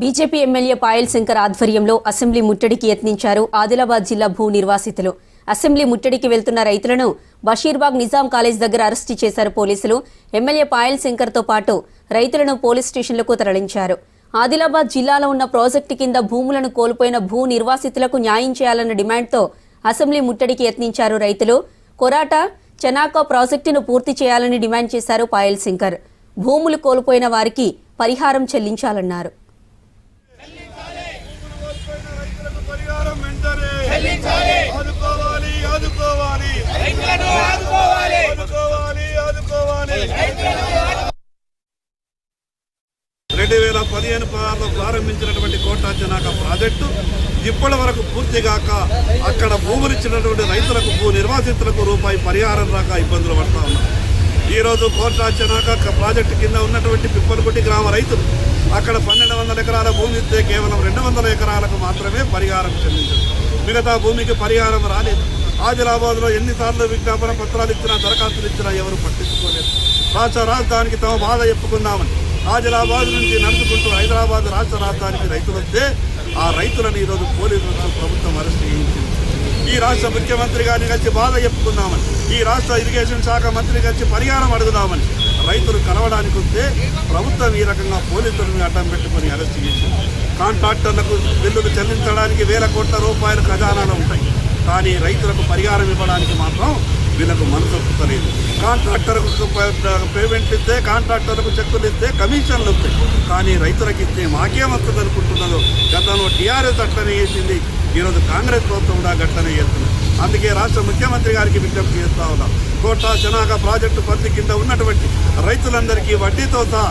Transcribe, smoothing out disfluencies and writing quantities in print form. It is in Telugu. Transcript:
బీజేపీ ఎమ్మెల్యే పాయల్ శంకర్ ఆధ్వర్యంలో అసెంబ్లీ ముట్టడికి యత్నించారు ఆదిలాబాద్ జిల్లా భూ నిర్వాసితులు. అసెంబ్లీ ముట్టడికి వెళ్తున్న రైతులను బషీర్బాగ్ నిజాం కాలేజ్ దగ్గర అరెస్టు చేశారు పోలీసులు. ఎమ్మెల్యే పాయల్ శంకర్ తో పాటు రైతులను పోలీస్ స్టేషన్లకు తరలించారు. ఆదిలాబాద్ జిల్లాలో ఉన్న ప్రాజెక్టు కింద భూములను కోల్పోయిన భూ నిర్వాసితులకు న్యాయం చేయాలన్న డిమాండ్తో అసెంబ్లీ ముట్టడికి యత్నించారు రైతులు. కొరాట చనాకా ప్రాజెక్టును పూర్తి చేయాలని డిమాండ్ చేశారు పాయల్ శంకర్. భూములు కోల్పోయిన వారికి పరిహారం చెల్లించాలన్నారు. ప్రారంభించినటువంటి కోటా చనాక ప్రాజెక్టు ఇప్పటి వరకు పూర్తిగాక అక్కడ భూములు ఇచ్చినటువంటి రైతులకు భూ నిర్వాసితులకు రూపాయి పరిహారం రాక ఇబ్బందులు పడతా ఉన్నారు. ఈరోజు కోటా చనాక ప్రాజెక్టు కింద ఉన్నటువంటి పిప్పలగుట్టి గ్రామ రైతులు అక్కడ 1200 ఎకరాల భూమి ఇస్తే కేవలం 200 ఎకరాలకు మాత్రమే పరిహారం చెల్లించారు. మిగతా భూమికి పరిహారం రాలేదు. ఆదిలాబాద్లో ఎన్నిసార్లు విజ్ఞాపన పత్రాలు ఇచ్చినా దరఖాస్తులు ఇచ్చినా ఎవరు పట్టించుకోలేదు. రాష్ట్ర రాజధానికి తమ బాధ చెప్పుకుందామని ఆదిలాబాద్ నుంచి నడుచుకుంటూ హైదరాబాద్ రాష్ట్ర రాజధానికి రైతులు వస్తే ఆ రైతులను ఈరోజు పోలీసులతో ప్రభుత్వం అరెస్ట్ చేయించింది. ఈ రాష్ట్ర ముఖ్యమంత్రి గారిని కలిసి బాధ చెప్పుకుందామని, ఈ రాష్ట్ర ఇరిగేషన్ శాఖ మంత్రి కలిసి పరిహారం అడుగుదామని రైతులు కలవడానికి వస్తే ప్రభుత్వం ఈ రకంగా పోలీసులను అడ్డం పెట్టుకుని అరెస్ట్ చేసింది. కాంట్రాక్టర్లకు బిల్లులు చెల్లించడానికి వేల కోట్ల రూపాయలు ఖజానాలు ఉంటాయి, కానీ రైతులకు పరిహారం ఇవ్వడానికి మాత్రం వీళ్ళకు మనసు ఒప్పుతలేదు. కాంట్రాక్టర్కు పేమెంట్లు ఇస్తే, కాంట్రాక్టర్లకు చెక్కులు ఇస్తే కమిషన్లు వస్తాయి, కానీ రైతులకు ఇస్తే మాకేమొస్తుంది అనుకుంటున్నదో. గతంలో టీఆర్ఎస్ అట్లనే చేసింది, ఈరోజు కాంగ్రెస్ ప్రభుత్వం కూడా గట్లనే చేస్తుంది. అందుకే రాష్ట్ర ముఖ్యమంత్రి గారికి విజ్ఞప్తి చేస్తా ఉన్నాం. కోటా చనాక ప్రాజెక్టు పరిధి కింద ఉన్నటువంటి రైతులందరికీ వడ్డీతో సహా